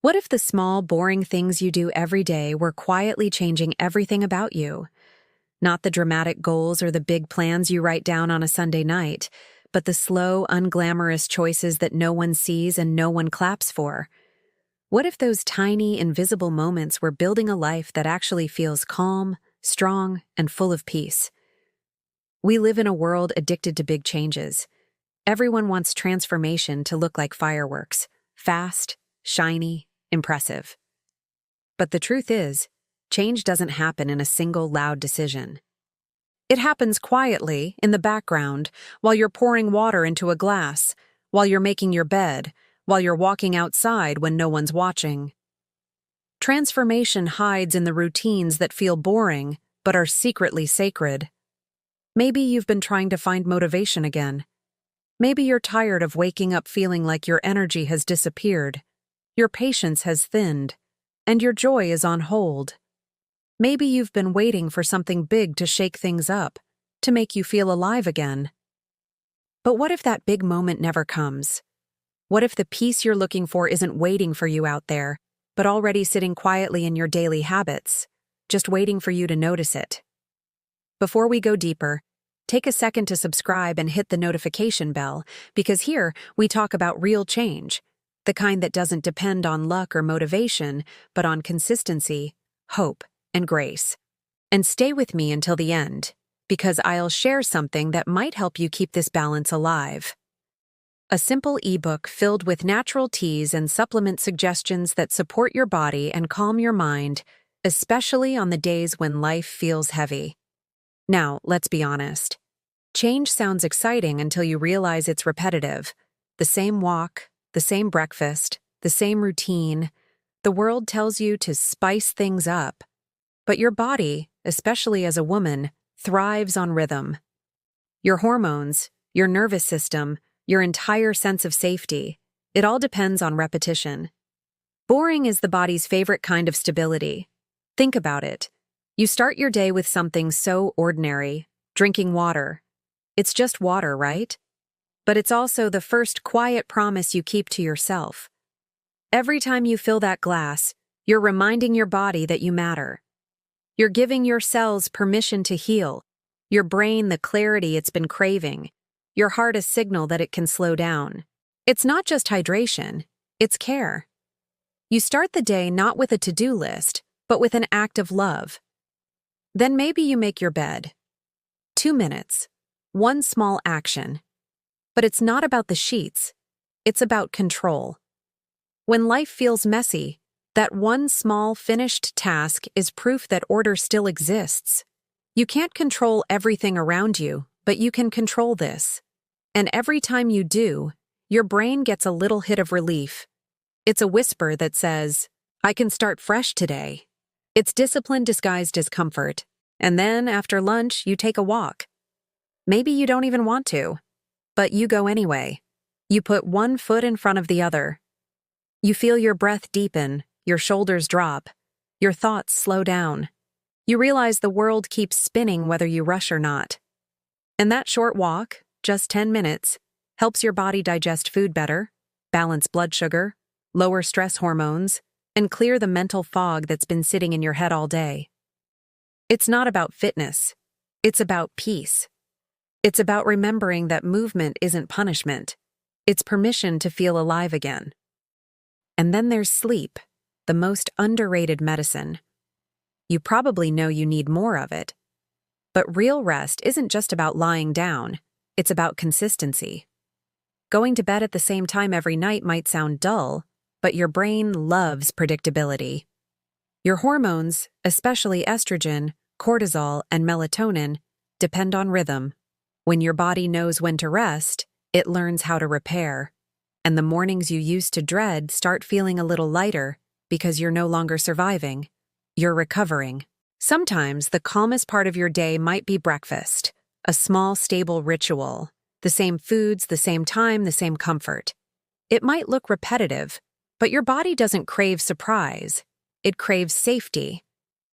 What if the small, boring things you do every day were quietly changing everything about you? Not the dramatic goals or the big plans you write down on a Sunday night, but the slow, unglamorous choices that no one sees and no one claps for. What if those tiny, invisible moments were building a life that actually feels calm, strong, and full of peace? We live in a world addicted to big changes. Everyone wants transformation to look like fireworks, fast, shiny, impressive. But the truth is, change doesn't happen in a single loud decision. It happens quietly, in the background, while you're pouring water into a glass, while you're making your bed, while you're walking outside when no one's watching. Transformation hides in the routines that feel boring, but are secretly sacred. Maybe you've been trying to find motivation again. Maybe you're tired of waking up feeling like your energy has disappeared, your patience has thinned, and your joy is on hold. Maybe you've been waiting for something big to shake things up, to make you feel alive again. But what if that big moment never comes? What if the peace you're looking for isn't waiting for you out there, but already sitting quietly in your daily habits, just waiting for you to notice it? Before we go deeper, take a second to subscribe and hit the notification bell, because here we talk about real change, the kind that doesn't depend on luck or motivation, but on consistency, hope, and grace. And stay with me until the end, because I'll share something that might help you keep this balance alive. A simple ebook filled with natural teas and supplement suggestions that support your body and calm your mind, especially on the days when life feels heavy. Now, let's be honest. Change sounds exciting until you realize it's repetitive. The same walk, the same breakfast, the same routine. The world tells you to spice things up. But your body, especially as a woman, thrives on rhythm. Your hormones, your nervous system, your entire sense of safety, it all depends on repetition. Boring is the body's favorite kind of stability. Think about it. You start your day with something so ordinary, drinking water. It's just water, right? But it's also the first quiet promise you keep to yourself. Every time you fill that glass, you're reminding your body that you matter. You're giving your cells permission to heal, your brain the clarity it's been craving, your heart a signal that it can slow down. It's not just hydration, it's care. You start the day not with a to-do list, but with an act of love. Then maybe you make your bed. 2 minutes, one small action. But it's not about the sheets, it's about control. When life feels messy, that one small finished task is proof that order still exists. You can't control everything around you, but you can control this. And every time you do, your brain gets a little hit of relief. It's a whisper that says, I can start fresh today. It's discipline disguised as comfort. And then, after lunch, you take a walk. Maybe you don't even want to, but you go anyway. You put one foot in front of the other. You feel your breath deepen, your shoulders drop, your thoughts slow down. You realize the world keeps spinning whether you rush or not. And that short walk, just 10 minutes, helps your body digest food better, balance blood sugar, lower stress hormones, and clear the mental fog that's been sitting in your head all day. It's not about fitness. It's about peace. It's about remembering that movement isn't punishment. It's permission to feel alive again. And then there's sleep, the most underrated medicine. You probably know you need more of it. But real rest isn't just about lying down. It's about consistency. Going to bed at the same time every night might sound dull, but your brain loves predictability. Your hormones, especially estrogen, cortisol, and melatonin, depend on rhythm. When your body knows when to rest, it learns how to repair. And the mornings you used to dread start feeling a little lighter because you're no longer surviving. You're recovering. Sometimes the calmest part of your day might be breakfast, a small, stable ritual. The same foods, the same time, the same comfort. It might look repetitive, but your body doesn't crave surprise. It craves safety.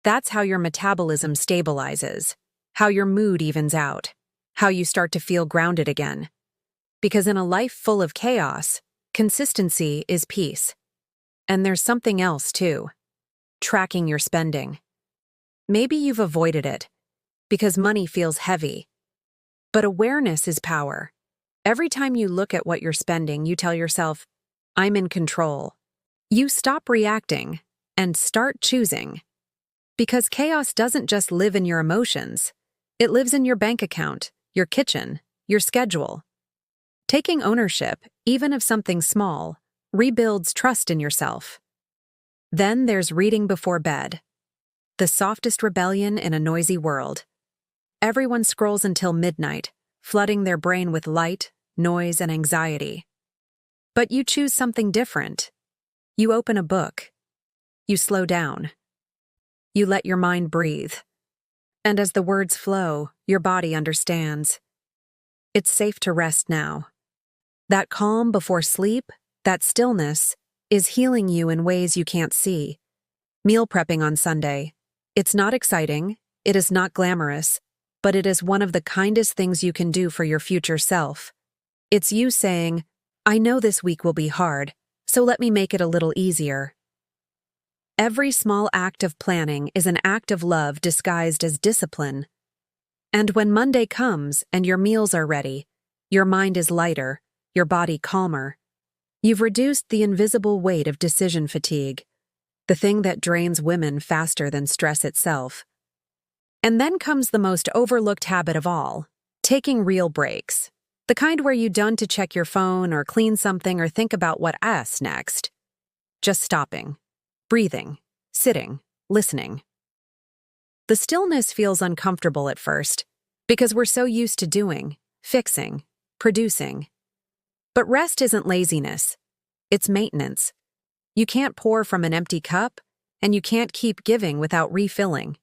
That's how your metabolism stabilizes, how your mood evens out, how you start to feel grounded again. Because in a life full of chaos, consistency is peace. And there's something else, too. Tracking your spending. Maybe you've avoided it because money feels heavy. But awareness is power. Every time you look at what you're spending, you tell yourself, I'm in control. You stop reacting and start choosing. Because chaos doesn't just live in your emotions. It lives in your bank account, your kitchen, your schedule. Taking ownership, even of something small, rebuilds trust in yourself. Then there's reading before bed. The softest rebellion in a noisy world. Everyone scrolls until midnight, flooding their brain with light, noise, and anxiety. But you choose something different. You open a book. You slow down. You let your mind breathe. And as the words flow, your body understands. It's safe to rest now. That calm before sleep, that stillness, is healing you in ways you can't see. Meal prepping on Sunday. It's not exciting, it is not glamorous, but it is one of the kindest things you can do for your future self. It's you saying, I know this week will be hard, so let me make it a little easier. Every small act of planning is an act of love disguised as discipline. And when Monday comes and your meals are ready, your mind is lighter, your body calmer. You've reduced the invisible weight of decision fatigue, the thing that drains women faster than stress itself. And then comes the most overlooked habit of all, taking real breaks. The kind where you don't to check your phone or clean something or think about what's next. Just stopping, breathing, sitting, listening. The stillness feels uncomfortable at first because we're so used to doing, fixing, producing. But rest isn't laziness. It's maintenance. You can't pour from an empty cup, and you can't keep giving without refilling.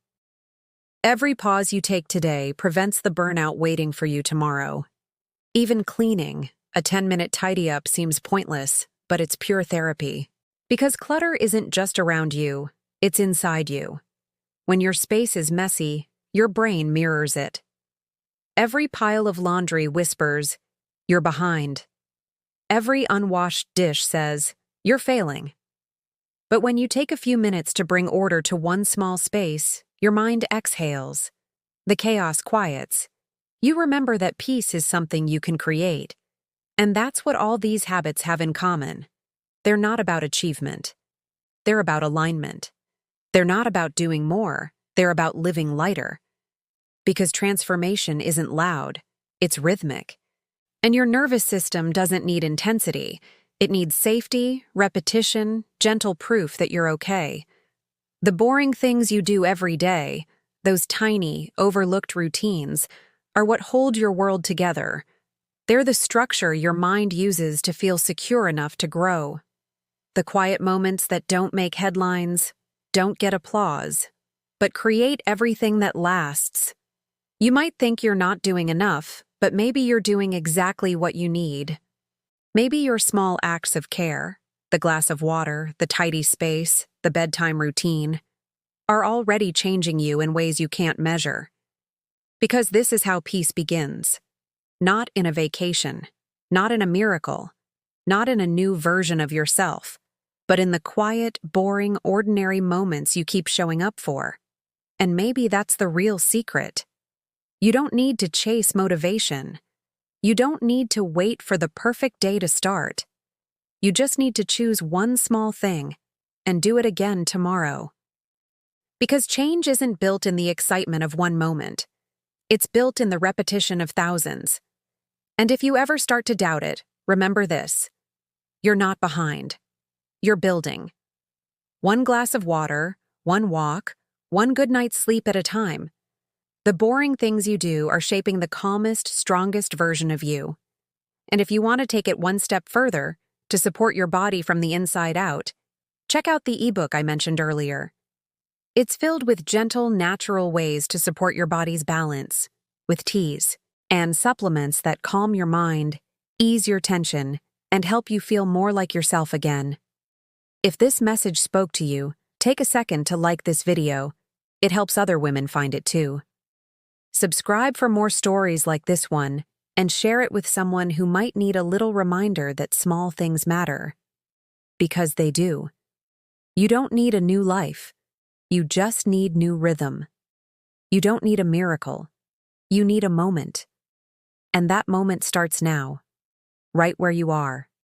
Every pause you take today prevents the burnout waiting for you tomorrow. Even cleaning, a 10-minute tidy-up seems pointless, but it's pure therapy. Because clutter isn't just around you, it's inside you. When your space is messy, your brain mirrors it. Every pile of laundry whispers, you're behind. Every unwashed dish says, you're failing. But when you take a few minutes to bring order to one small space, your mind exhales. The chaos quiets. You remember that peace is something you can create. And that's what all these habits have in common. They're not about achievement. They're about alignment. They're not about doing more. They're about living lighter. Because transformation isn't loud. It's rhythmic. And your nervous system doesn't need intensity. It needs safety, repetition, gentle proof that you're okay. The boring things you do every day, those tiny, overlooked routines, are what hold your world together. They're the structure your mind uses to feel secure enough to grow. The quiet moments that don't make headlines, don't get applause, but create everything that lasts. You might think you're not doing enough, but maybe you're doing exactly what you need. Maybe your small acts of care, the glass of water, the tidy space, the bedtime routine, are already changing you in ways you can't measure. Because this is how peace begins. Not in a vacation, not in a miracle, not in a new version of yourself, but in the quiet, boring, ordinary moments you keep showing up for. And maybe that's the real secret. You don't need to chase motivation. You don't need to wait for the perfect day to start. You just need to choose one small thing and do it again tomorrow. Because change isn't built in the excitement of one moment. It's built in the repetition of thousands. And if you ever start to doubt it, remember this. You're not behind. You're building. One glass of water, one walk, one good night's sleep at a time. The boring things you do are shaping the calmest, strongest version of you. And if you want to take it one step further, to support your body from the inside out, check out the eBook I mentioned earlier. It's filled with gentle, natural ways to support your body's balance, with teas and supplements that calm your mind, ease your tension, and help you feel more like yourself again. If this message spoke to you, take a second to like this video. It helps other women find it too. Subscribe for more stories like this one, and share it with someone who might need a little reminder that small things matter. Because they do. You don't need a new life. You just need new rhythm. You don't need a miracle. You need a moment. And that moment starts now, right where you are.